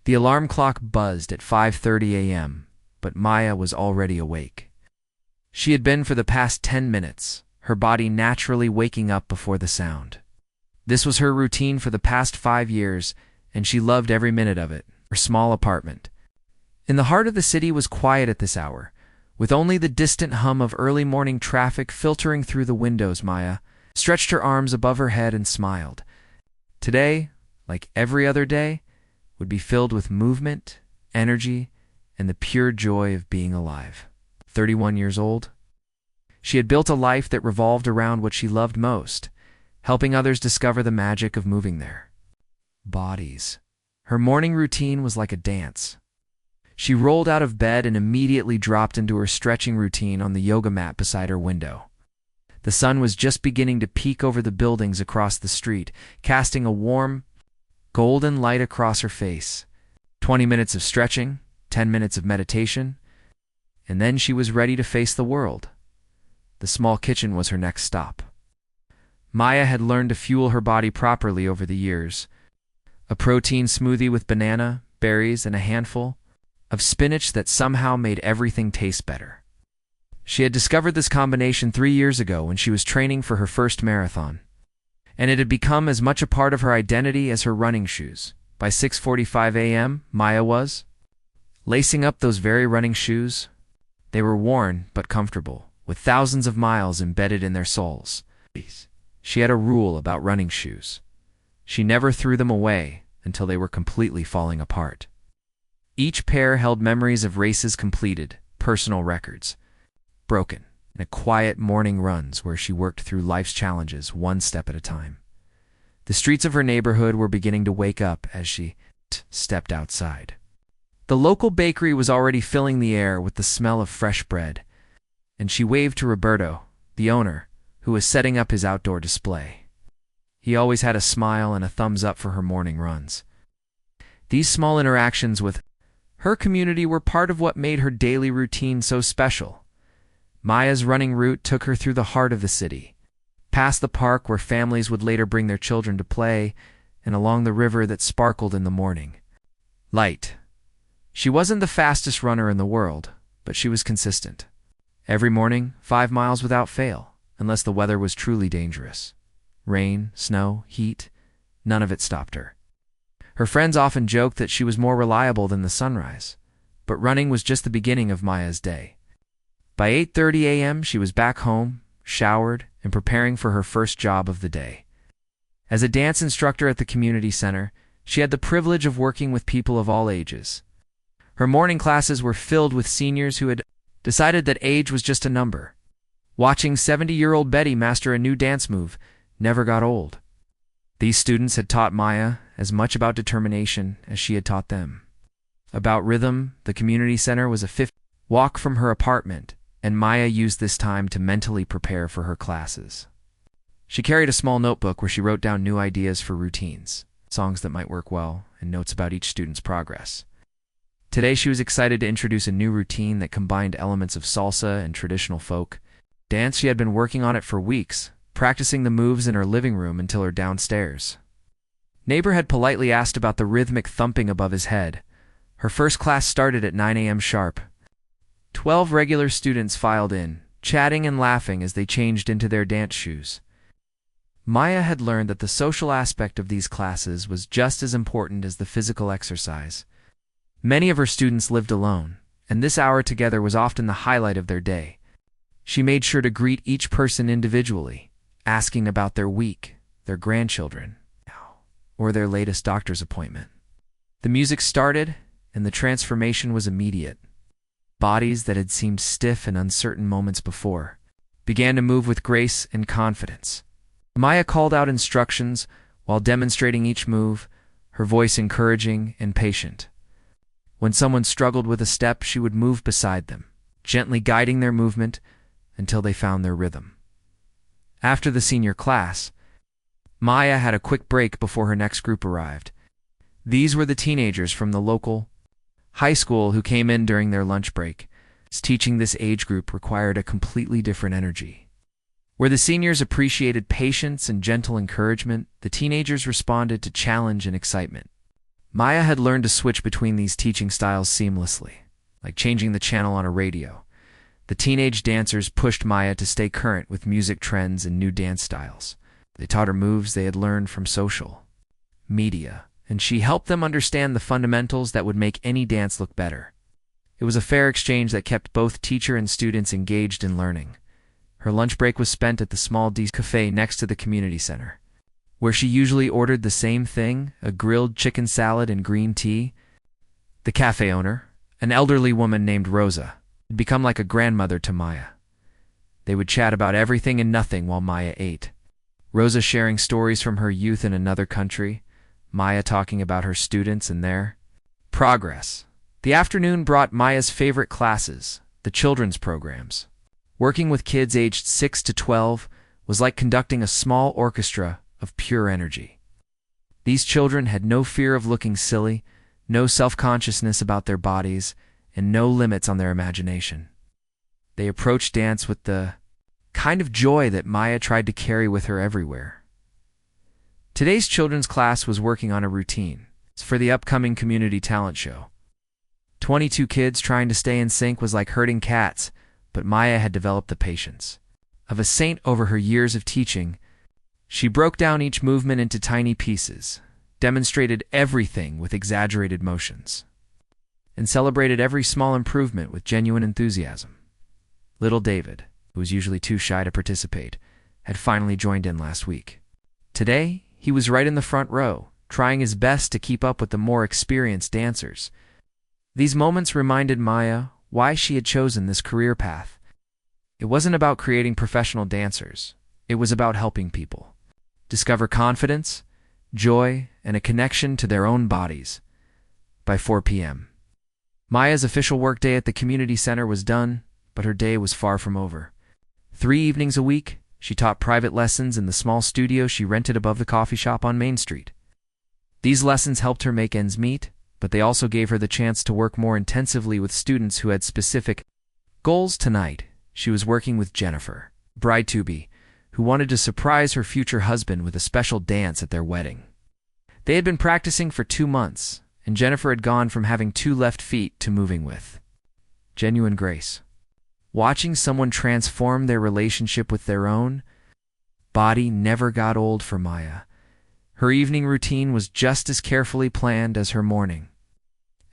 The alarm clock buzzed at 5:30 a.m., but Maya was already awake. She had been for the past 10 minutes, her body naturally waking up before the sound. This was her routine for the past 5 years, and she loved every minute of it. Her small apartment in the heart of the city was quiet at this hour, with only the distant hum of early morning traffic filtering through the windows. Maya stretched her arms above her head and smiled. Today, like every other day, would be filled with movement, energy, and the pure joy of being alive. 31 years old, she had built a life that revolved around what she loved most, helping others discover the magic of moving their bodies. Her morning routine was like a dance. She rolled out of bed and immediately dropped into her stretching routine on the yoga mat beside her window. The sun was just beginning to peek over the buildings across the street, casting a warm, golden light across her face. 20 minutes of stretching, 10 minutes of meditation, and then she was ready to face the world. The small kitchen was her next stop. Maya had learned to fuel her body properly over the years. A protein smoothie with banana, berries, and a handful of spinach that somehow made everything taste better. She had discovered this combination 3 years ago when she was training for her first marathon, and it had become as much a part of her identity as her running shoes. By 6:45 a.m., Maya was lacing up those very running shoes. They were worn but comfortable, with thousands of miles embedded in their soles. She had a rule about running shoes. She never threw them away until they were completely falling apart. Each pair held memories of races completed, personal records broken, and quiet morning runs where she worked through life's challenges one step at a time. The streets of her neighborhood were beginning to wake up as she stepped outside. The local bakery was already filling the air with the smell of fresh bread, and she waved to Roberto, the owner, who was setting up his outdoor display. He always had a smile and a thumbs up for her morning runs. These small interactions with her community were part of what made her daily routine so special. Maya's running route took her through the heart of the city, past the park where families would later bring their children to play, and along the river that sparkled in the morning light. She wasn't the fastest runner in the world, but she was consistent. Every morning, 5 miles without fail, unless the weather was truly dangerous. Rain, snow, heat, none of it stopped her. Her friends often joked that she was more reliable than the sunrise, but running was just the beginning of Maya's day. By 8:30 a.m., she was back home, showered, and preparing for her first job of the day. As a dance instructor at the community center, she had the privilege of working with people of all ages. Her morning classes were filled with seniors who had decided that age was just a number. Watching 70-year-old Betty master a new dance move never got old. These students had taught Maya as much about determination as she had taught them. About rhythm, the community center was a 5 walk from her apartment, and Maya used this time to mentally prepare for her classes. She carried a small notebook where she wrote down new ideas for routines, songs that might work well, and notes about each student's progress. Today she was excited to introduce a new routine that combined elements of salsa and traditional folk dance. She had been working on it for weeks, practicing the moves in her living room until her downstairs neighbor had politely asked about the rhythmic thumping above his head. Her first class started at 9 a.m. sharp. 12 regular students filed in, chatting and laughing as they changed into their dance shoes. Maya had learned that the social aspect of these classes was just as important as the physical exercise. Many of her students lived alone, and this hour together was often the highlight of their day. She made sure to greet each person individually, asking about their week, their grandchildren, or their latest doctor's appointment. The music started, and the transformation was immediate. Bodies that had seemed stiff and uncertain moments before began to move with grace and confidence. Maya called out instructions while demonstrating each move, her voice encouraging and patient. When someone struggled with a step, she would move beside them, gently guiding their movement until they found their rhythm. After the senior class, Maya had a quick break before her next group arrived. These were the teenagers from the local high school who came in during their lunch break. Teaching this age group required a completely different energy. Where the seniors appreciated patience and gentle encouragement, the teenagers responded to challenge and excitement. Maya had learned to switch between these teaching styles seamlessly, like changing the channel on a radio. The teenage dancers pushed Maya to stay current with music trends and new dance styles. They taught her moves they had learned from social media, and she helped them understand the fundamentals that would make any dance look better. It was a fair exchange that kept both teacher and students engaged in learning. Her lunch break was spent at the small cafe next to the community center, where she usually ordered the same thing, a grilled chicken salad and green tea. The cafe owner, an elderly woman named Rosa, had become like a grandmother to Maya. They would chat about everything and nothing while Maya ate. Rosa sharing stories from her youth in another country, Maya talking about her students and their progress. The afternoon brought Maya's favorite classes, the children's programs. Working with kids aged 6 to 12 was like conducting a small orchestra of pure energy. These children had no fear of looking silly, no self-consciousness about their bodies, and no limits on their imagination. They approached dance with the kind of joy that Maya tried to carry with her everywhere. Today's children's class was working on a routine for the upcoming community talent show. 22 kids trying to stay in sync was like herding cats, but Maya had developed the patience of a saint over her years of teaching. She broke down each movement into tiny pieces, demonstrated everything with exaggerated motions, and celebrated every small improvement with genuine enthusiasm. Little David, who was usually too shy to participate, had finally joined in last week. Today, he was right in the front row, trying his best to keep up with the more experienced dancers. These moments reminded Maya why she had chosen this career path. It wasn't about creating professional dancers. It was about helping people discover confidence, joy, and a connection to their own bodies. By 4 p.m., Maya's official workday at the community center was done, but her day was far from over. 3 evenings a week, she taught private lessons in the small studio she rented above the coffee shop on Main Street. These lessons helped her make ends meet, but they also gave her the chance to work more intensively with students who had specific goals. Tonight, she was working with Jennifer, bride-to-be, who wanted to surprise her future husband with a special dance at their wedding. They had been practicing for 2 months, and Jennifer had gone from having 2 left feet to moving with genuine grace. Watching someone transform their relationship with their own body never got old for Maya. Her evening routine was just as carefully planned as her morning.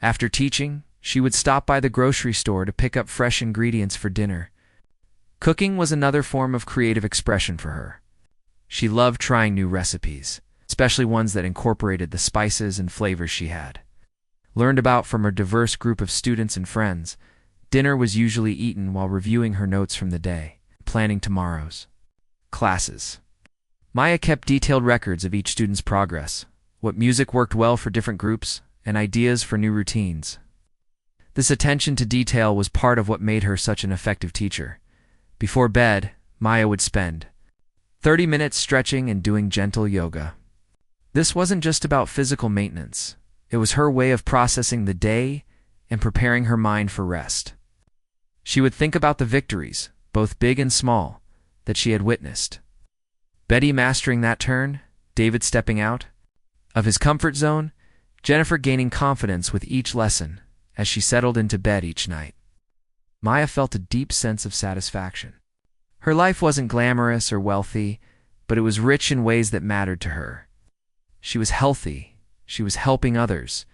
After teaching, she would stop by the grocery store to pick up fresh ingredients for dinner. Cooking was another form of creative expression for her. She loved trying new recipes, especially ones that incorporated the spices and flavors she had learned about from her diverse group of students and friends. Dinner was usually eaten while reviewing her notes from the day, planning tomorrow's classes. Maya kept detailed records of each student's progress, what music worked well for different groups, and ideas for new routines. This attention to detail was part of what made her such an effective teacher. Before bed, Maya would spend 30 minutes stretching and doing gentle yoga. This wasn't just about physical maintenance. It was her way of processing the day and preparing her mind for rest. She would think about the victories, both big and small, that she had witnessed. Betty mastering that turn, David stepping out of his comfort zone, Jennifer gaining confidence with each lesson as she settled into bed each night. Maya felt a deep sense of satisfaction. Her life wasn't glamorous or wealthy, but it was rich in ways that mattered to her. She was healthy, she was helping others,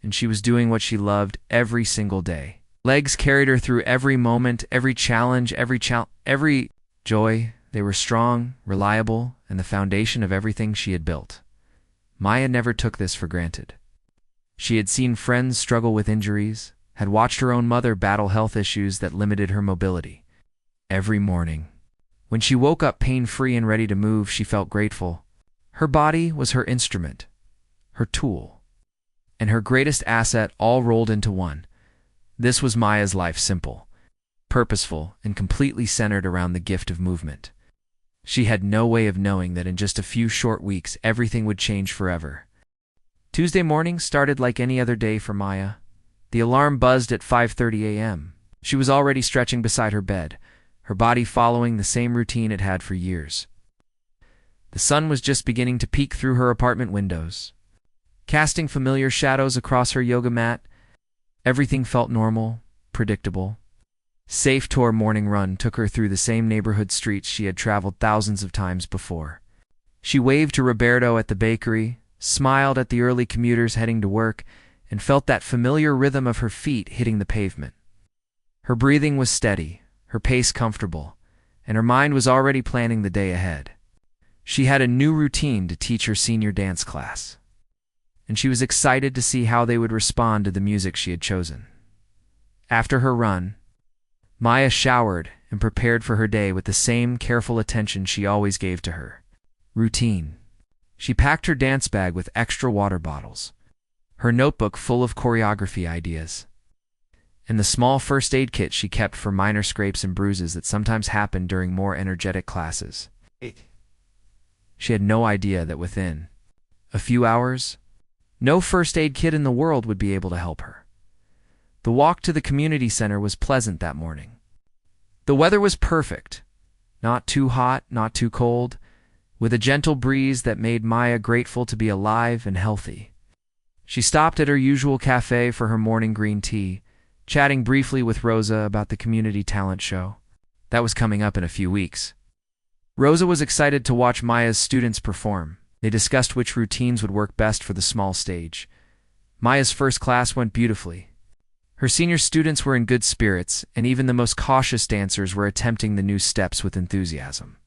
and she was doing what she loved every single day. Legs carried her through every moment, every challenge, every joy. They were strong, reliable, and the foundation of everything she had built. Maya never took this for granted. She had seen friends struggle with injuries, had watched her own mother battle health issues that limited her mobility. Every morning, when she woke up pain-free and ready to move, she felt grateful. Her body was her instrument, her tool, and her greatest asset all rolled into one. This was Maya's life, simple, purposeful, and completely centered around the gift of movement. She had no way of knowing that in just a few short weeks everything would change forever. Tuesday morning started like any other day for Maya. The alarm buzzed at 5:30 a.m. She was already stretching beside her bed, her body following the same routine it had for years. The sun was just beginning to peek through her apartment windows. casting familiar shadows across her yoga mat. Everything felt normal, predictable. Safe to her morning run took her through the same neighborhood streets she had traveled thousands of times before. She waved to Roberto at the bakery, smiled at the early commuters heading to work, and felt that familiar rhythm of her feet hitting the pavement. Her breathing was steady, her pace comfortable, and her mind was already planning the day ahead. She had a new routine to teach her senior dance class, and she was excited to see how they would respond to the music she had chosen. After her run, Maya showered and prepared for her day with the same careful attention she always gave to her routine. She packed her dance bag with extra water bottles, her notebook full of choreography ideas, and the small first aid kit she kept for minor scrapes and bruises that sometimes happened during more energetic classes. She had no idea that within a few hours, no first aid kit in the world would be able to help her. The walk to the community center was pleasant that morning. The weather was perfect, not too hot, not too cold, with a gentle breeze that made Maya grateful to be alive and healthy. She stopped at her usual cafe for her morning green tea, chatting briefly with Rosa about the community talent show that was coming up in a few weeks. Rosa was excited to watch Maya's students perform. They discussed which routines would work best for the small stage. Maya's first class went beautifully. Her senior students were in good spirits, and even the most cautious dancers were attempting the new steps with enthusiasm.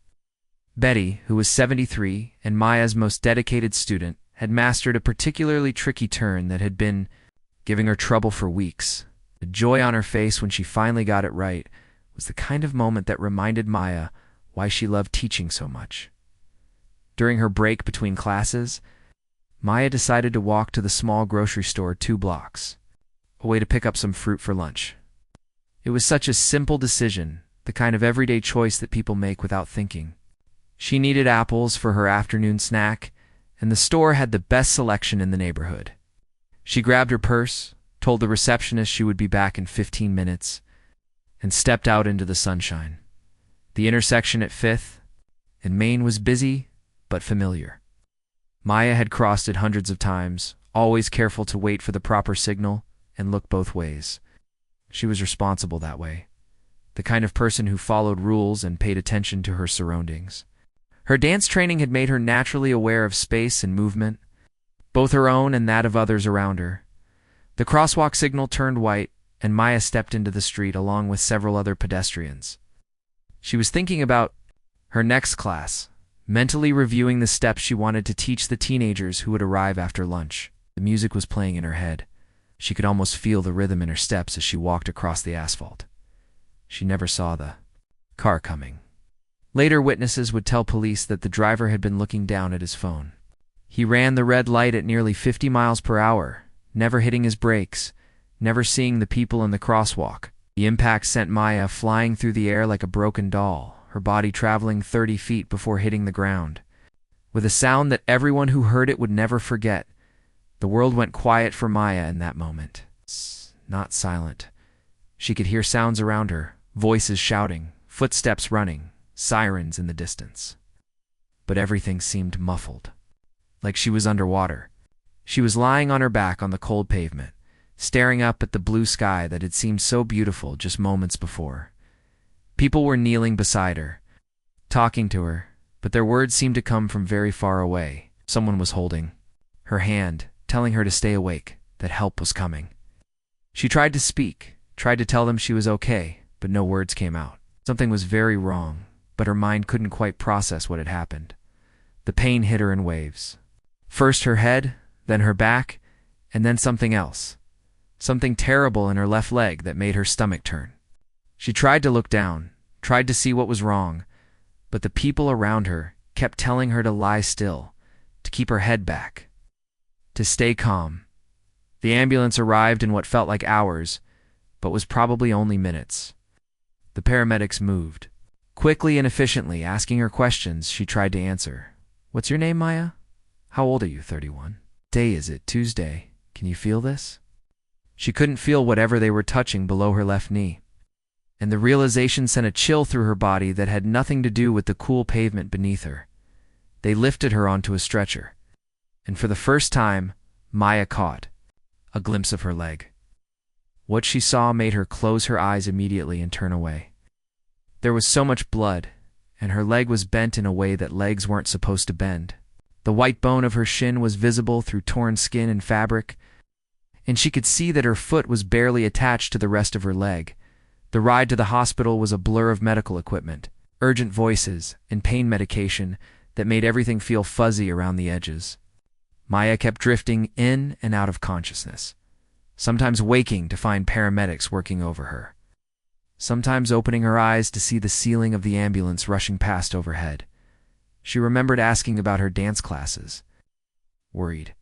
Betty, who was 73 and Maya's most dedicated student, had mastered a particularly tricky turn that had been giving her trouble for weeks. The joy on her face when she finally got it right was the kind of moment that reminded Maya why she loved teaching so much. During her break between classes, Maya decided to walk to the small grocery store 2 blocks, a way to pick up some fruit for lunch. It was such a simple decision, the kind of everyday choice that people make without thinking. She needed apples for her afternoon snack, and the store had the best selection in the neighborhood. She grabbed her purse, told the receptionist she would be back in 15 minutes, and stepped out into the sunshine. The intersection at 5th and Main was busy, but familiar. Maya had crossed it hundreds of times, always careful to wait for the proper signal and look both ways. She was responsible that way, the kind of person who followed rules and paid attention to her surroundings. Her dance training had made her naturally aware of space and movement, both her own and that of others around her. The crosswalk signal turned white, and Maya stepped into the street along with several other pedestrians. She was thinking about her next class, mentally reviewing the steps she wanted to teach the teenagers who would arrive after lunch. The music was playing in her head. She could almost feel the rhythm in her steps as she walked across the asphalt. She never saw the car coming. Later, witnesses would tell police that the driver had been looking down at his phone. He ran the red light at nearly 50 miles per hour, never hitting his brakes, never seeing the people in the crosswalk. The impact sent Maya flying through the air like a broken doll, her body traveling 30 feet before hitting the ground. With a sound that everyone who heard it would never forget, the world went quiet for Maya in that moment. Not silent. She could hear sounds around her, voices shouting, footsteps running, sirens in the distance. But everything seemed muffled, like she was underwater. She was lying on her back on the cold pavement, staring up at the blue sky that had seemed so beautiful just moments before. People were kneeling beside her, talking to her, but their words seemed to come from very far away. Someone was holding her hand, telling her to stay awake, that help was coming. She tried to speak, tried to tell them she was okay, but no words came out. Something was very wrong, but her mind couldn't quite process what had happened. The pain hit her in waves. First her head, then her back, and then something else. Something terrible in her left leg that made her stomach turn. She tried to look down, tried to see what was wrong, but the people around her kept telling her to lie still, to keep her head back, to stay calm. The ambulance arrived in what felt like hours, but was probably only minutes. The paramedics moved. Quickly and efficiently, asking her questions, she tried to answer. "What's your name, Maya? How old are you?" 31. "Day is it? Tuesday. Can you feel this?" She couldn't feel whatever they were touching below her left knee, and the realization sent a chill through her body that had nothing to do with the cool pavement beneath her. They lifted her onto a stretcher, and for the first time, Maya caught a glimpse of her leg. What she saw made her close her eyes immediately and turn away. There was so much blood, and her leg was bent in a way that legs weren't supposed to bend. The white bone of her shin was visible through torn skin and fabric, and she could see that her foot was barely attached to the rest of her leg. The ride to the hospital was a blur of medical equipment, urgent voices, and pain medication that made everything feel fuzzy around the edges. Maya kept drifting in and out of consciousness, sometimes waking to find paramedics working over her, sometimes opening her eyes to see the ceiling of the ambulance rushing past overhead. She remembered asking about her dance classes, worried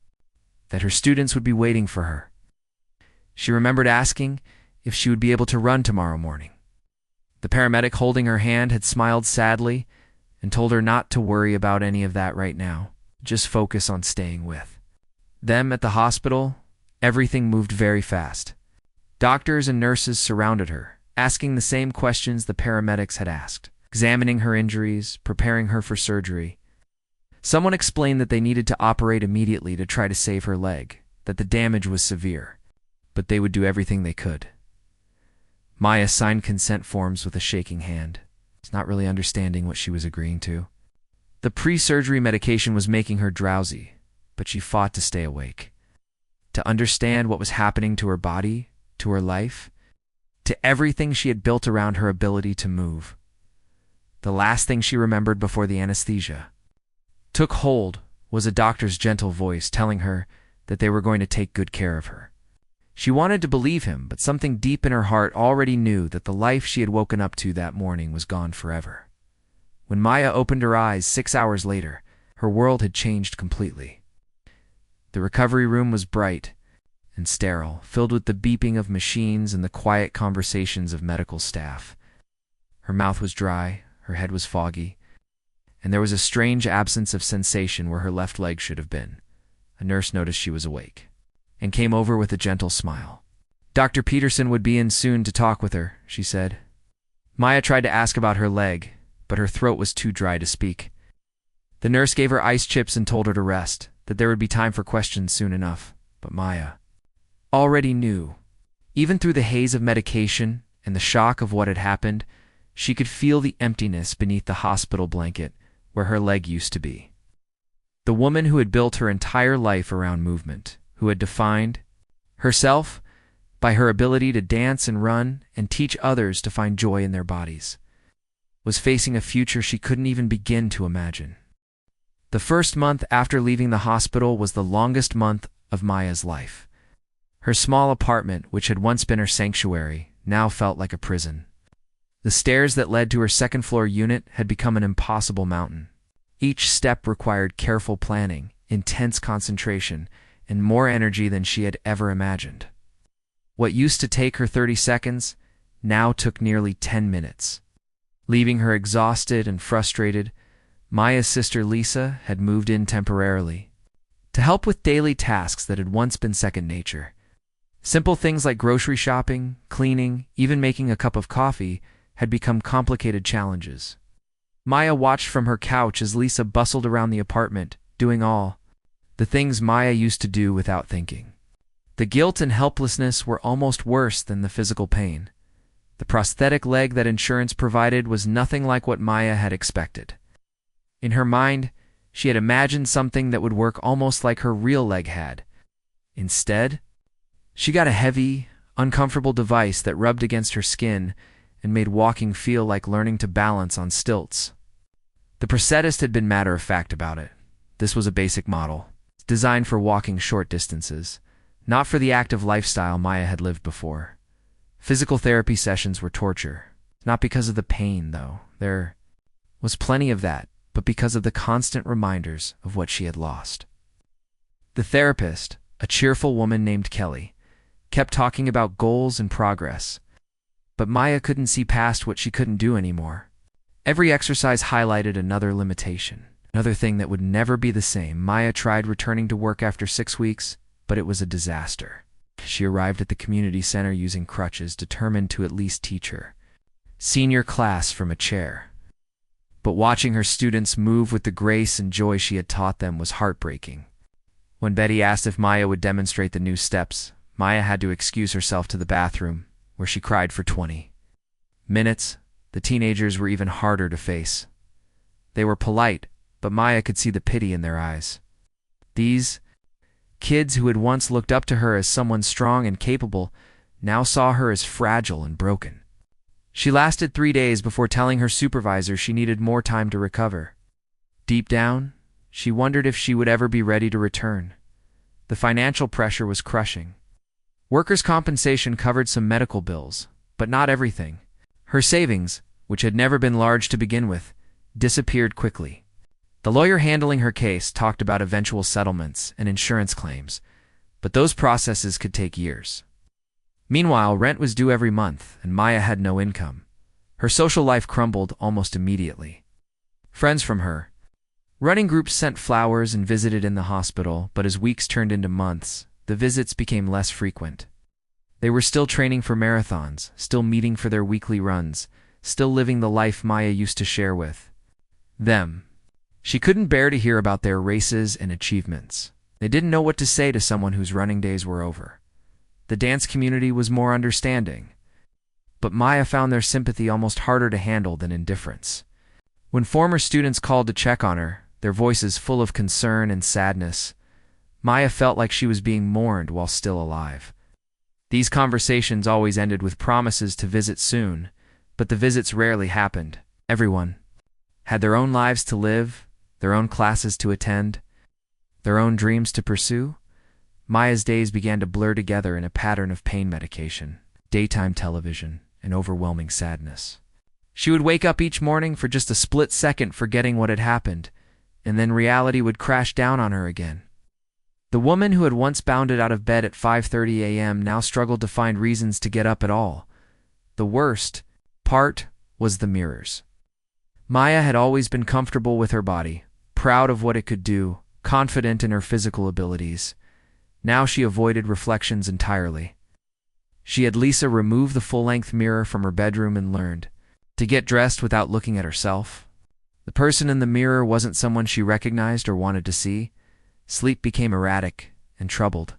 that her students would be waiting for her. She remembered asking if she would be able to run tomorrow morning. The paramedic holding her hand had smiled sadly and told her not to worry about any of that right now, just focus on staying with them. At the hospital, everything moved very fast. Doctors and nurses surrounded her, asking the same questions the paramedics had asked, examining her injuries, preparing her for surgery. Someone explained that they needed to operate immediately to try to save her leg, that the damage was severe, but they would do everything they could. Maya signed consent forms with a shaking hand, not really understanding what she was agreeing to. The pre-surgery medication was making her drowsy, but she fought to stay awake, to understand what was happening to her body, to her life, to everything she had built around her ability to move. The last thing she remembered before the anesthesia took hold was a doctor's gentle voice telling her that they were going to take good care of her. She wanted to believe him, but something deep in her heart already knew that the life she had woken up to that morning was gone forever. When Maya opened her eyes 6 hours later, her world had changed completely. The recovery room was bright and sterile, filled with the beeping of machines and the quiet conversations of medical staff. Her mouth was dry, her head was foggy, and there was a strange absence of sensation where her left leg should have been. A nurse noticed she was awake and came over with a gentle smile. Dr. Peterson would be in soon to talk with her, she said. Maya tried to ask about her leg, but her throat was too dry to speak. The nurse gave her ice chips and told her to rest, that there would be time for questions soon enough. But Maya already knew. Even through the haze of medication and the shock of what had happened, she could feel the emptiness beneath the hospital blanket where her leg used to be. The woman who had built her entire life around movement, who had defined herself by her ability to dance and run and teach others to find joy in their bodies, was facing a future she couldn't even begin to imagine. The first month after leaving the hospital was the longest month of Maya's life. Her small apartment, which had once been her sanctuary, now felt like a prison. The stairs that led to her second-floor unit had become an impossible mountain. Each step required careful planning, intense concentration, and more energy than she had ever imagined. What used to take her 30 seconds now took nearly 10 minutes. Leaving her exhausted and frustrated, Maya's sister Lisa had moved in temporarily to help with daily tasks that had once been second nature. Simple things like grocery shopping, cleaning, even making a cup of coffee had become complicated challenges. Maya watched from her couch as Lisa bustled around the apartment, doing all the things Maya used to do without thinking. The guilt and helplessness were almost worse than the physical pain. The prosthetic leg that insurance provided was nothing like what Maya had expected. In her mind, she had imagined something that would work almost like her real leg had. Instead, she got a heavy, uncomfortable device that rubbed against her skin and made walking feel like learning to balance on stilts. The prosthetist had been matter-of-fact about it. This was a basic model, designed for walking short distances, not for the active lifestyle Maya had lived before. Physical therapy sessions were torture, not because of the pain, though. There was plenty of that, but because of the constant reminders of what she had lost. The therapist, a cheerful woman named Kelly, kept talking about goals and progress, but Maya couldn't see past what she couldn't do anymore. Every exercise highlighted another limitation, another thing that would never be the same. Maya tried returning to work after 6 weeks, but it was a disaster. She arrived at the community center using crutches, determined to at least teach her senior class from a chair. But watching her students move with the grace and joy she had taught them was heartbreaking. When Betty asked if Maya would demonstrate the new steps, Maya had to excuse herself to the bathroom, where she cried for 20 minutes. The teenagers were even harder to face. They were polite, but Maya could see the pity in their eyes. These kids who had once looked up to her as someone strong and capable now saw her as fragile and broken. She lasted 3 days before telling her supervisor she needed more time to recover. Deep down, she wondered if she would ever be ready to return. The financial pressure was crushing. Workers' compensation covered some medical bills, but not everything. Her savings, which had never been large to begin with, disappeared quickly. The lawyer handling her case talked about eventual settlements and insurance claims, but those processes could take years. Meanwhile, rent was due every month, and Maya had no income. Her social life crumbled almost immediately. Friends from her running groups sent flowers and visited in the hospital, but as weeks turned into months, the visits became less frequent. They were still training for marathons, still meeting for their weekly runs, still living the life Maya used to share with them. She couldn't bear to hear about their races and achievements. They didn't know what to say to someone whose running days were over. The dance community was more understanding, but Maya found their sympathy almost harder to handle than indifference. When former students called to check on her, their voices full of concern and sadness, Maya felt like she was being mourned while still alive. These conversations always ended with promises to visit soon, but the visits rarely happened. Everyone had their own lives to live, their own classes to attend, their own dreams to pursue. Maya's days began to blur together in a pattern of pain medication, daytime television, and overwhelming sadness. She would wake up each morning for just a split second forgetting what had happened, and then reality would crash down on her again. The woman who had once bounded out of bed at 5:30 a.m. now struggled to find reasons to get up at all. The worst part was the mirrors. Maya had always been comfortable with her body, proud of what it could do, confident in her physical abilities. Now she avoided reflections entirely. She had Lisa remove the full-length mirror from her bedroom and learned to get dressed without looking at herself. The person in the mirror wasn't someone she recognized or wanted to see. Sleep became erratic and troubled.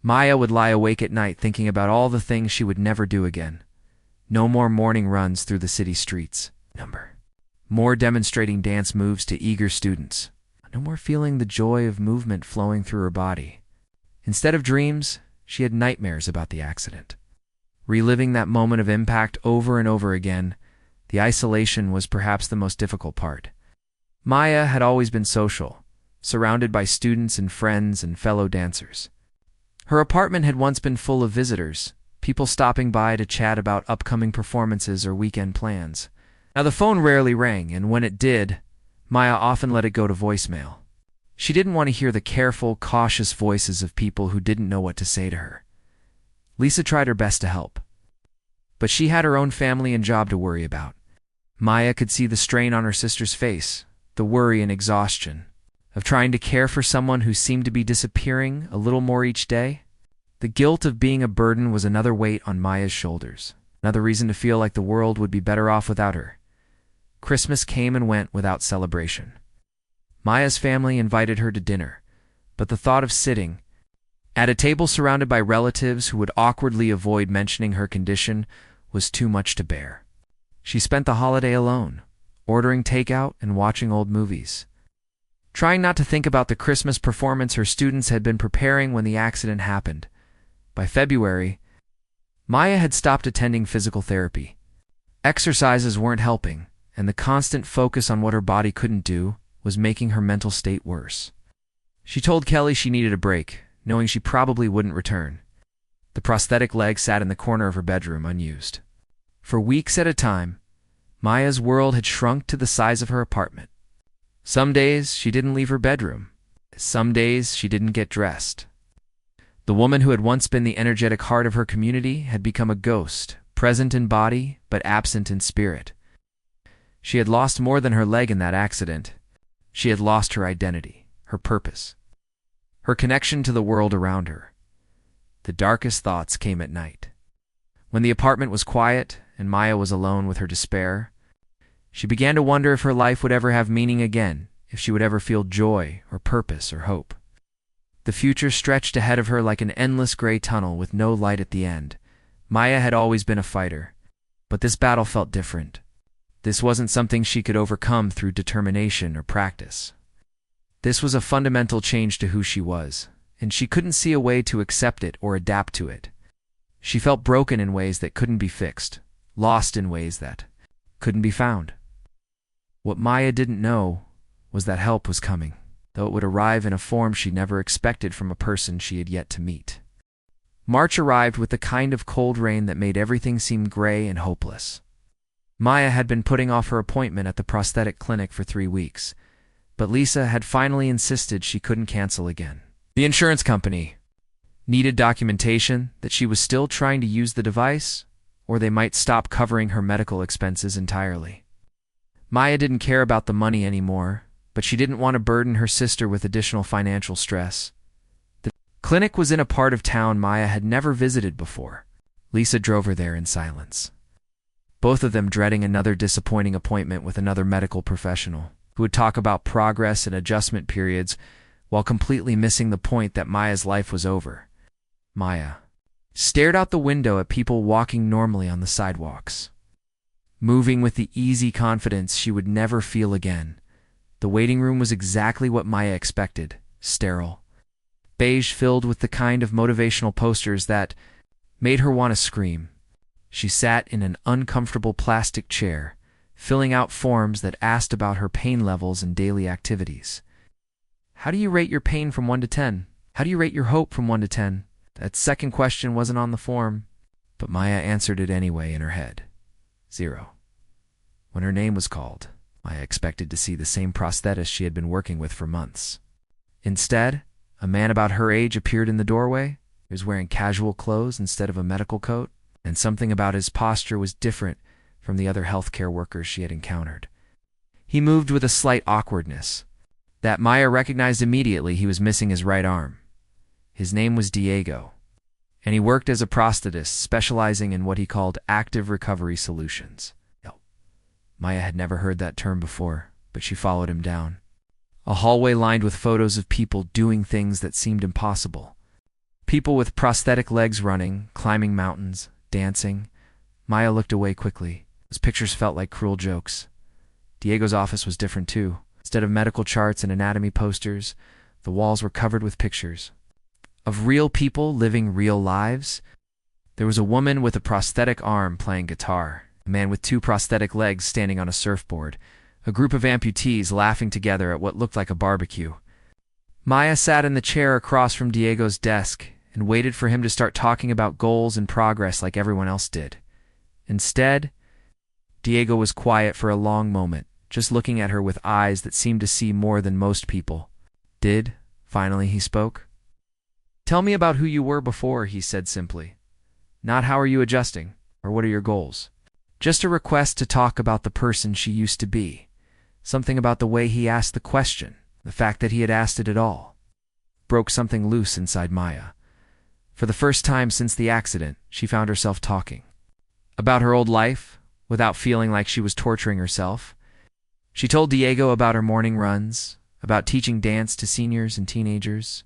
Maya would lie awake at night thinking about all the things she would never do again. No more morning runs through the city streets. More demonstrating dance moves to eager students. No more feeling the joy of movement flowing through her body. Instead of dreams, she had nightmares about the accident. Reliving that moment of impact over and over again, the isolation was perhaps the most difficult part. Maya had always been social, surrounded by students and friends and fellow dancers. Her apartment had once been full of visitors, people stopping by to chat about upcoming performances or weekend plans. Now the phone rarely rang, and when it did, Maya often let it go to voicemail. She didn't want to hear the careful, cautious voices of people who didn't know what to say to her. Lisa tried her best to help, but she had her own family and job to worry about. Maya could see the strain on her sister's face, the worry and exhaustion of trying to care for someone who seemed to be disappearing a little more each day. The guilt of being a burden was another weight on Maya's shoulders, another reason to feel like the world would be better off without her. Christmas came and went without celebration. Maya's family invited her to dinner, but the thought of sitting at a table surrounded by relatives who would awkwardly avoid mentioning her condition was too much to bear. She spent the holiday alone, ordering takeout and watching old movies, trying not to think about the Christmas performance her students had been preparing when the accident happened. By February, Maya had stopped attending physical therapy. Exercises weren't helping, and the constant focus on what her body couldn't do was making her mental state worse. She told Kelly she needed a break, knowing she probably wouldn't return. The prosthetic leg sat in the corner of her bedroom unused. For weeks at a time, Maya's world had shrunk to the size of her apartment. Some days she didn't leave her bedroom. Some days she didn't get dressed. The woman who had once been the energetic heart of her community had become a ghost, present in body but absent in spirit. She had lost more than her leg in that accident. She had lost her identity, her purpose, her connection to the world around her. The darkest thoughts came at night. When the apartment was quiet and Maya was alone with her despair, she began to wonder if her life would ever have meaning again, if she would ever feel joy or purpose or hope. The future stretched ahead of her like an endless gray tunnel with no light at the end. Maya had always been a fighter, but this battle felt different. This wasn't something she could overcome through determination or practice. This was a fundamental change to who she was, and she couldn't see a way to accept it or adapt to it. She felt broken in ways that couldn't be fixed, lost in ways that couldn't be found. What Maya didn't know was that help was coming, though it would arrive in a form she never expected from a person she had yet to meet. March arrived with the kind of cold rain that made everything seem gray and hopeless. Maya had been putting off her appointment at the prosthetic clinic for 3 weeks, but Lisa had finally insisted she couldn't cancel again. The insurance company needed documentation that she was still trying to use the device, or they might stop covering her medical expenses entirely. Maya didn't care about the money anymore, but she didn't want to burden her sister with additional financial stress. The clinic was in a part of town Maya had never visited before. Lisa drove her there in silence, both of them dreading another disappointing appointment with another medical professional who would talk about progress and adjustment periods while completely missing the point that Maya's life was over. Maya stared out the window at people walking normally on the sidewalks, moving with the easy confidence she would never feel again. The waiting room was exactly what Maya expected: sterile, beige, filled with the kind of motivational posters that made her want to scream. She sat in an uncomfortable plastic chair, filling out forms that asked about her pain levels and daily activities. How do you rate your pain from 1 to 10? How do you rate your hope from 1 to 10? That second question wasn't on the form, but Maya answered it anyway in her head. 0. When her name was called, Maya expected to see the same prosthetist she had been working with for months. Instead, a man about her age appeared in the doorway. He was wearing casual clothes instead of a medical coat, and something about his posture was different from the other healthcare workers she had encountered. He moved with a slight awkwardness that Maya recognized immediately. He was missing his right arm. His name was Diego, and he worked as a prosthetist, specializing in what he called active recovery solutions. Maya had never heard that term before, but she followed him down a hallway lined with photos of people doing things that seemed impossible. People with prosthetic legs running, climbing mountains, dancing. Maya looked away quickly. Those pictures felt like cruel jokes. Diego's office was different too. Instead of medical charts and anatomy posters, the walls were covered with pictures of real people living real lives. There was a woman with a prosthetic arm playing guitar, a man with 2 prosthetic legs standing on a surfboard, a group of amputees laughing together at what looked like a barbecue. Maya sat in the chair across from Diego's desk and waited for him to start talking about goals and progress like everyone else did. Instead, Diego was quiet for a long moment, just looking at her with eyes that seemed to see more than most people did. Finally, he spoke. "Tell me about who you were before," he said simply. "Not how are you adjusting, or what are your goals. Just a request to talk about the person she used to be." Something about the way he asked the question, the fact that he had asked it at all, broke something loose inside Maya. For the first time since the accident, she found herself talking about her old life without feeling like she was torturing herself. She told Diego about her morning runs, about teaching dance to seniors and teenagers,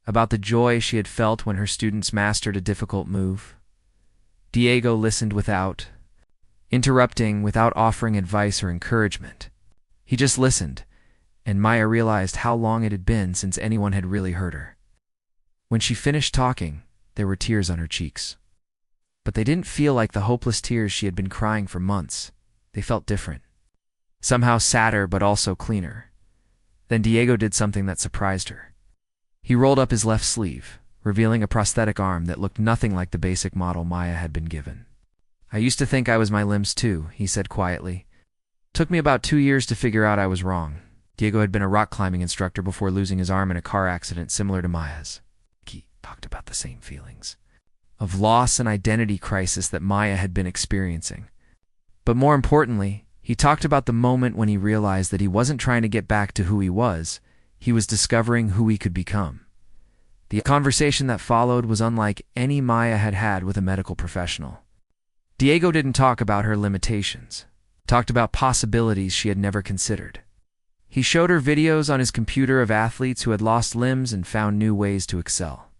about the joy she had felt when her students mastered a difficult move. Diego listened without interrupting, without offering advice or encouragement. He just listened, and Maya realized how long it had been since anyone had really heard her. When she finished talking, there were tears on her cheeks. But they didn't feel like the hopeless tears she had been crying for months. They felt different. Somehow sadder, but also cleaner. Then Diego did something that surprised her. He rolled up his left sleeve, revealing a prosthetic arm that looked nothing like the basic model Maya had been given. "I used to think I was my limbs too," he said quietly. "Took me about 2 years to figure out I was wrong." Diego had been a rock climbing instructor before losing his arm in a car accident similar to Maya's. He talked about the same feelings of loss and identity crisis that Maya had been experiencing. But more importantly, he talked about the moment when he realized that he wasn't trying to get back to who he was discovering who he could become. The conversation that followed was unlike any Maya had had with a medical professional. Diego didn't talk about her limitations, talked about possibilities she had never considered. He showed her videos on his computer of athletes who had lost limbs and found new ways to excel.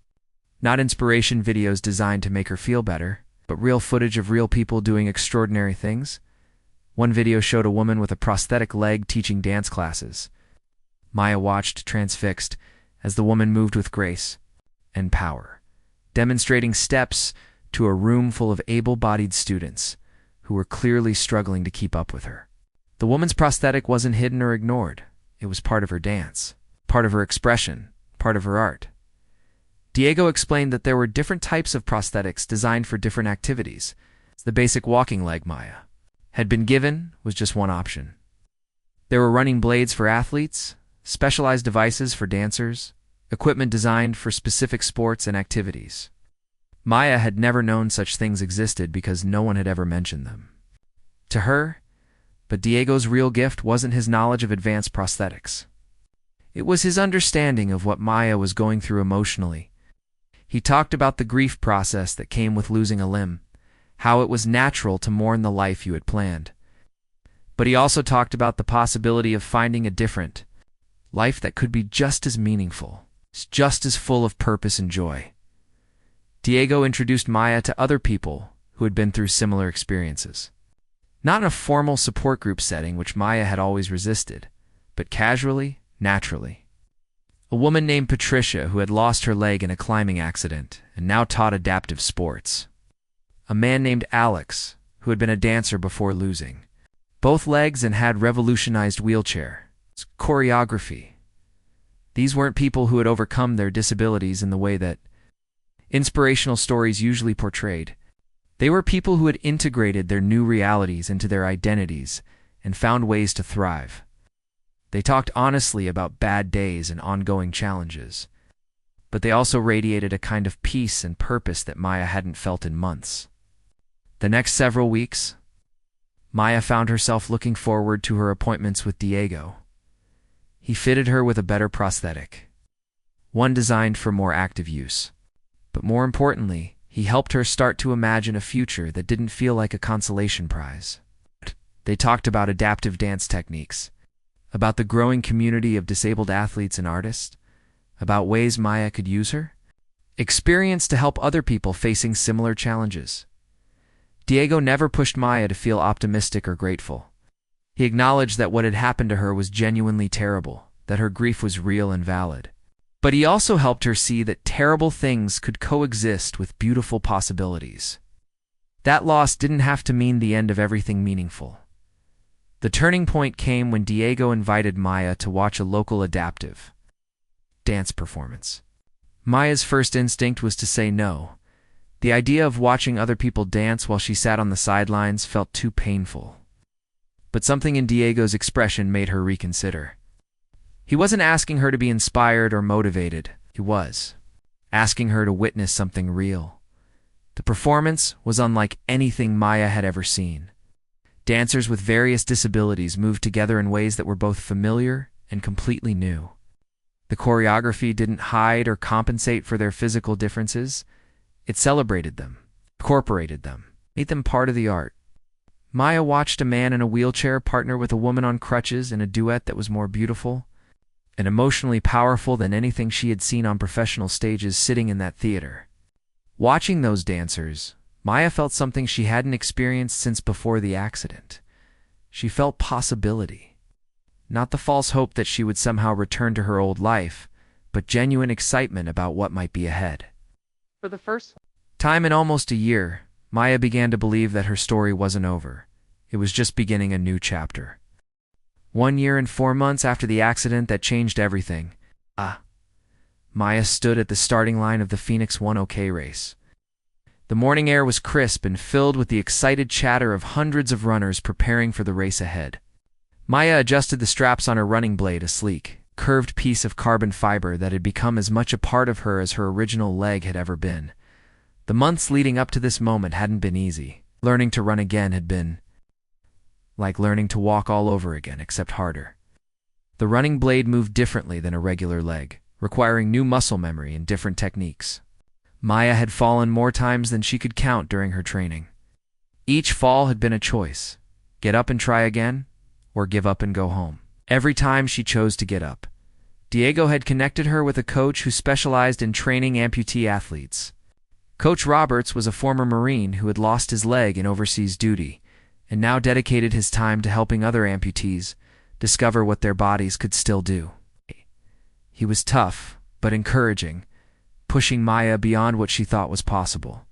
Not inspiration videos designed to make her feel better, but real footage of real people doing extraordinary things. One video showed a woman with a prosthetic leg teaching dance classes. Maya watched, transfixed, as the woman moved with grace and power, demonstrating steps to a room full of able-bodied students who were clearly struggling to keep up with her. The woman's prosthetic wasn't hidden or ignored. It was part of her dance, part of her expression, part of her art. Diego explained that there were different types of prosthetics designed for different activities. The basic walking leg Maya had been given was just one option. There were running blades for athletes, specialized devices for dancers, equipment designed for specific sports and activities. Maya had never known such things existed because no one had ever mentioned them to her, but Diego's real gift wasn't his knowledge of advanced prosthetics. It was his understanding of what Maya was going through emotionally. He talked about the grief process that came with losing a limb, how it was natural to mourn the life you had planned. But he also talked about the possibility of finding a different life that could be just as meaningful, just as full of purpose and joy. Diego introduced Maya to other people who had been through similar experiences. Not in a formal support group setting, which Maya had always resisted, but casually, naturally. A woman named Patricia who had lost her leg in a climbing accident and now taught adaptive sports. A man named Alex who had been a dancer before losing both legs and had revolutionized wheelchair choreography. These weren't people who had overcome their disabilities in the way that inspirational stories usually portrayed. They were people who had integrated their new realities into their identities and found ways to thrive. They talked honestly about bad days and ongoing challenges, but they also radiated a kind of peace and purpose that Maya hadn't felt in months. The next several weeks, Maya found herself looking forward to her appointments with Diego. He fitted her with a better prosthetic, one designed for more active use. But more importantly, he helped her start to imagine a future that didn't feel like a consolation prize. They talked about adaptive dance techniques, about the growing community of disabled athletes and artists, about ways Maya could use her experience to help other people facing similar challenges. Diego never pushed Maya to feel optimistic or grateful. He acknowledged that what had happened to her was genuinely terrible, that her grief was real and valid. But he also helped her see that terrible things could coexist with beautiful possibilities. That loss didn't have to mean the end of everything meaningful. The turning point came when Diego invited Maya to watch a local adaptive dance performance. Maya's first instinct was to say no. The idea of watching other people dance while she sat on the sidelines felt too painful. But something in Diego's expression made her reconsider. He wasn't asking her to be inspired or motivated. He was asking her to witness something real. The performance was unlike anything Maya had ever seen. Dancers with various disabilities moved together in ways that were both familiar and completely new. The choreography didn't hide or compensate for their physical differences. It celebrated them, incorporated them, made them part of the art. Maya watched a man in a wheelchair partner with a woman on crutches in a duet that was more beautiful and emotionally powerful than anything she had seen on professional stages sitting in that theater. Watching those dancers, Maya felt something she hadn't experienced since before the accident. She felt possibility. Not the false hope that she would somehow return to her old life, but genuine excitement about what might be ahead. For the first time in almost a year, Maya began to believe that her story wasn't over. It was just beginning a new chapter. 1 year and 4 months after the accident that changed everything, Maya stood at the starting line of the Phoenix 1OK race. The morning air was crisp and filled with the excited chatter of hundreds of runners preparing for the race ahead. Maya adjusted the straps on her running blade, a sleek, curved piece of carbon fiber that had become as much a part of her as her original leg had ever been. The months leading up to this moment hadn't been easy. Learning to run again had been like learning to walk all over again, except harder. The running blade moved differently than a regular leg, requiring new muscle memory and different techniques. Maya had fallen more times than she could count during her training. Each fall had been a choice: get up and try again, or give up and go home. every time she chose to get up. Diego had connected her with a coach who specialized in training amputee athletes. Coach Roberts was a former Marine who had lost his leg in overseas duty and now dedicated his time to helping other amputees discover what their bodies could still do. He was tough, but encouraging, pushing Maya beyond what she thought was possible.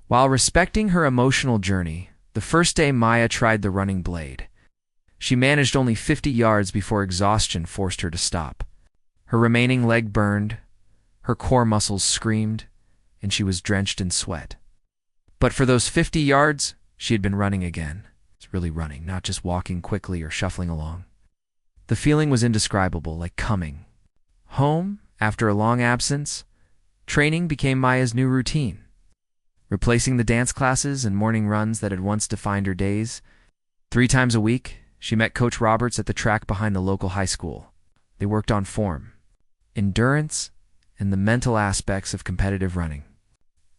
While respecting her emotional journey, the first day Maya tried the running blade. She managed only 50 yards before exhaustion forced her to stop. Her remaining leg burned, her core muscles screamed, and she was drenched in sweat. But for those 50 yards, she had been running again. It's really running, not just walking quickly or shuffling along. The feeling was indescribable, like coming home after a long absence. Training became Maya's new routine, replacing the dance classes and morning runs that had once defined her days. 3 times a week, she met Coach Roberts at the track behind the local high school. They worked on form, endurance, and the mental aspects of competitive running.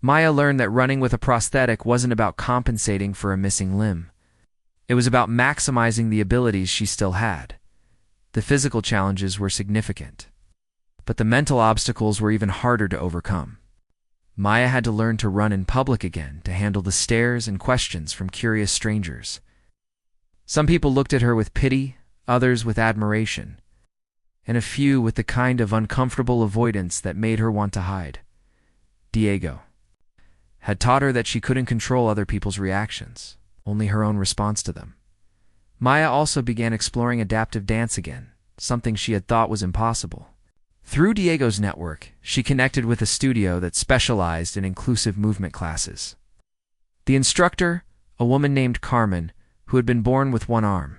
Maya learned that running with a prosthetic wasn't about compensating for a missing limb. It was about maximizing the abilities she still had. The physical challenges were significant, but the mental obstacles were even harder to overcome. Maya had to learn to run in public again, to handle the stares and questions from curious strangers. Some people looked at her with pity, others with admiration, and a few with the kind of uncomfortable avoidance that made her want to hide. Diego had taught her that she couldn't control other people's reactions, only her own response to them. Maya also began exploring adaptive dance again, something she had thought was impossible. Through Diego's network, she connected with a studio that specialized in inclusive movement classes. The instructor, a woman named Carmen, who had been born with one arm,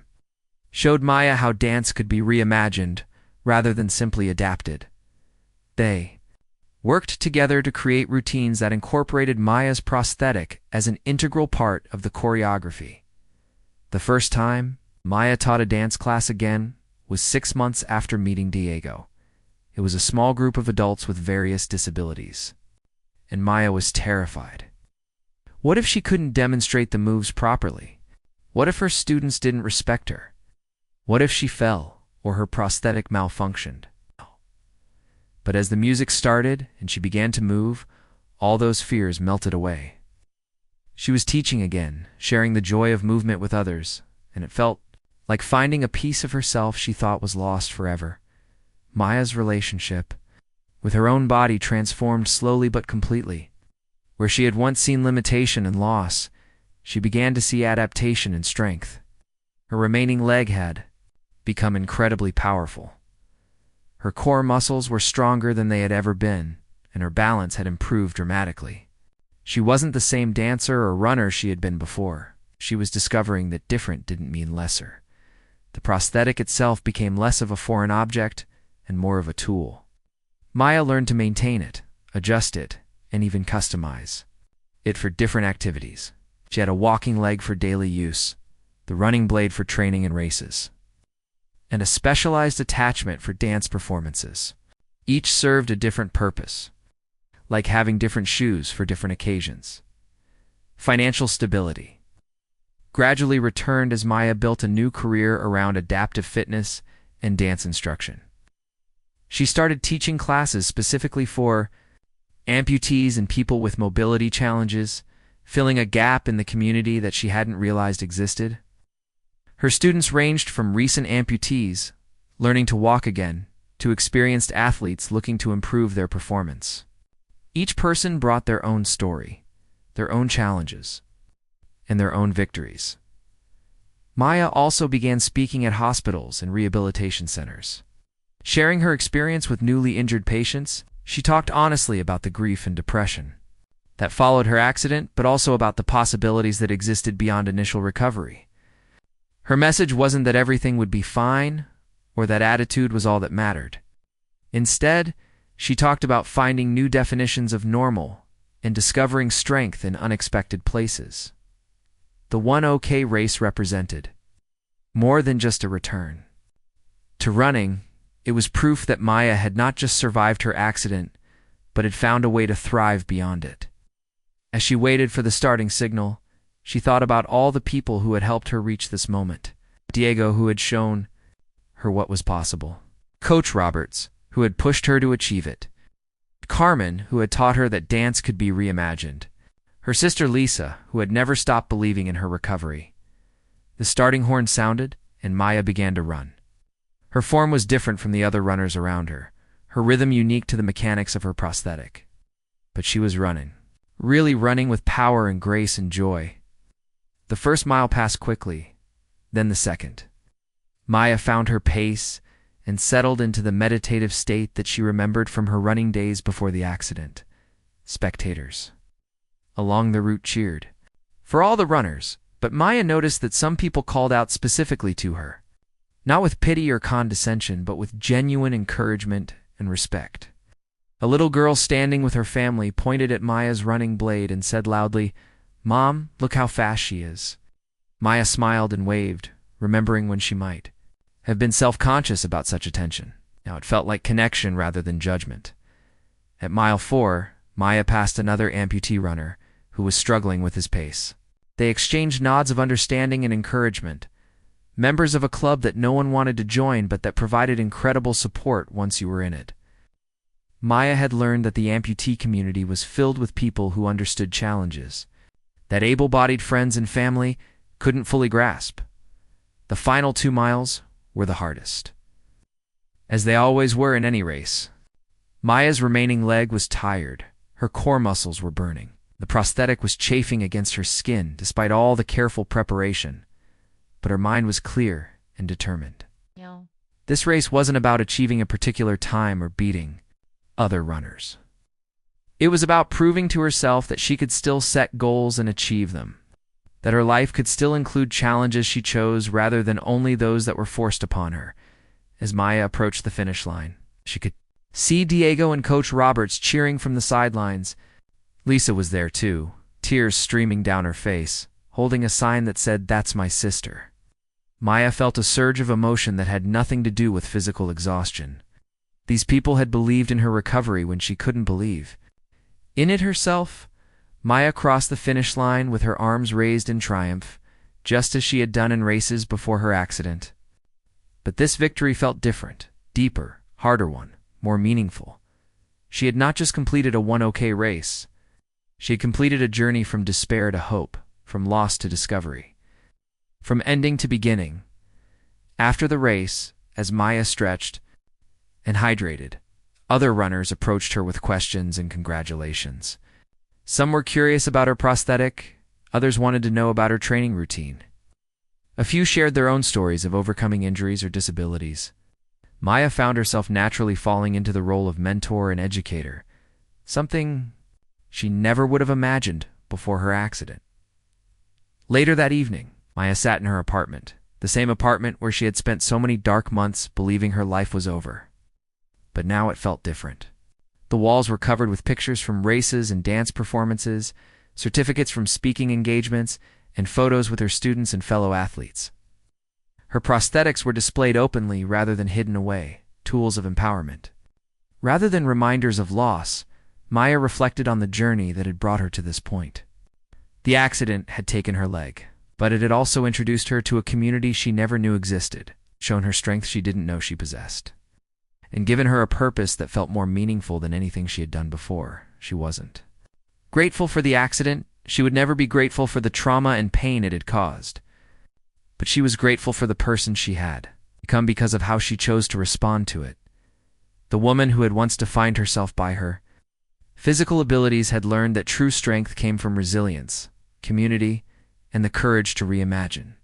showed Maya how dance could be reimagined rather than simply adapted. They worked together to create routines that incorporated Maya's prosthetic as an integral part of the choreography. The first time Maya taught a dance class again was 6 months after meeting Diego. It was a small group of adults with various disabilities, and Maya was terrified. What if she couldn't demonstrate the moves properly? What if her students didn't respect her? What if she fell or her prosthetic malfunctioned? But as the music started and she began to move, all those fears melted away. She was teaching again, sharing the joy of movement with others, and it felt like finding a piece of herself she thought was lost forever. Maya's relationship with her own body transformed slowly but completely. Where she had once seen limitation and loss, she began to see adaptation and strength. Her remaining leg had become incredibly powerful. Her core muscles were stronger than they had ever been, and her balance had improved dramatically. She wasn't the same dancer or runner she had been before. She was discovering that different didn't mean lesser. The prosthetic itself became less of a foreign object and more of a tool. Maya learned to maintain it, adjust it, and even customize it for different activities. She had a walking leg for daily use, the running blade for training and races, and a specialized attachment for dance performances. Each served a different purpose, like having different shoes for different occasions. Financial stability gradually returned as Maya built a new career around adaptive fitness and dance instruction. She started teaching classes specifically for amputees and people with mobility challenges, filling a gap in the community that she hadn't realized existed. Her students ranged from recent amputees learning to walk again to experienced athletes looking to improve their performance. Each person brought their own story, their own challenges, and their own victories. Maya also began speaking at hospitals and rehabilitation centers. Sharing her experience with newly injured patients, she talked honestly about the grief and depression that followed her accident, but also about the possibilities that existed beyond initial recovery. Her message wasn't that everything would be fine or that attitude was all that mattered. Instead, she talked about finding new definitions of normal and discovering strength in unexpected places. The 1OK race represented more than just a return to running. It was proof that Maya had not just survived her accident, but had found a way to thrive beyond it. As she waited for the starting signal, she thought about all the people who had helped her reach this moment. Diego, who had shown her what was possible. Coach Roberts, who had pushed her to achieve it. Carmen, who had taught her that dance could be reimagined. Her sister Lisa, who had never stopped believing in her recovery. The starting horn sounded, and Maya began to run. Her form was different from the other runners around her rhythm unique to the mechanics of her prosthetic. But she was running. Really running with power and grace and joy. The first mile passed quickly, then the second. Maya found her pace and settled into the meditative state that she remembered from her running days before the accident. Spectators along the route cheered for all the runners, but Maya noticed that some people called out specifically to her, not with pity or condescension, but with genuine encouragement and respect. A little girl standing with her family pointed at Maya's running blade and said loudly, "Mom, look how fast she is." Maya smiled and waved, remembering when she might have been self-conscious about such attention. Now it felt like connection rather than judgment. At mile 4, Maya passed another amputee runner who was struggling with his pace. They exchanged nods of understanding and encouragement, members of a club that no one wanted to join but that provided incredible support once you were in it. Maya had learned that the amputee community was filled with people who understood challenges that able-bodied friends and family couldn't fully grasp. The final 2 miles were the hardest, as they always were in any race. Maya's remaining leg was tired. Her core muscles were burning. The prosthetic was chafing against her skin despite all the careful preparation, but her mind was clear and determined. Yeah. This race wasn't about achieving a particular time or beating other runners. It was about proving to herself that she could still set goals and achieve them, that her life could still include challenges she chose rather than only those that were forced upon her. As Maya approached the finish line, she could see Diego and Coach Roberts cheering from the sidelines. Lisa was there too, tears streaming down her face, holding a sign that said, "That's my sister." Maya felt a surge of emotion that had nothing to do with physical exhaustion. These people had believed in her recovery when she couldn't believe in it herself. Maya crossed the finish line with her arms raised in triumph, just as she had done in races before her accident. But this victory felt different, deeper, harder one, more meaningful. She had not just completed a 1OK race. She had completed a journey from despair to hope, from loss to discovery, from ending to beginning. After the race, as Maya stretched and hydrated, other runners approached her with questions and congratulations. Some were curious about her prosthetic, others wanted to know about her training routine. A few shared their own stories of overcoming injuries or disabilities. Maya found herself naturally falling into the role of mentor and educator, something she never would have imagined before her accident. Later that evening, Maya sat in her apartment, the same apartment where she had spent so many dark months believing her life was over. But now it felt different. The walls were covered with pictures from races and dance performances, certificates from speaking engagements, and photos with her students and fellow athletes. Her prosthetics were displayed openly rather than hidden away, tools of empowerment. Rather than reminders of loss, Maya reflected on the journey that had brought her to this point. The accident had taken her leg, but it had also introduced her to a community she never knew existed, shown her strength she didn't know she possessed, and given her a purpose that felt more meaningful than anything she had done before. She wasn't grateful for the accident. She would never be grateful for the trauma and pain it had caused. But she was grateful for the person she had become because of how she chose to respond to it. The woman who had once defined herself by her physical abilities had learned that true strength came from resilience, community, and the courage to reimagine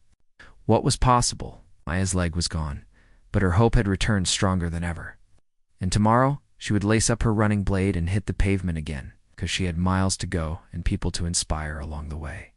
what was possible. Maya's leg was gone, but her hope had returned stronger than ever. And tomorrow, she would lace up her running blade and hit the pavement again, because she had miles to go and people to inspire along the way.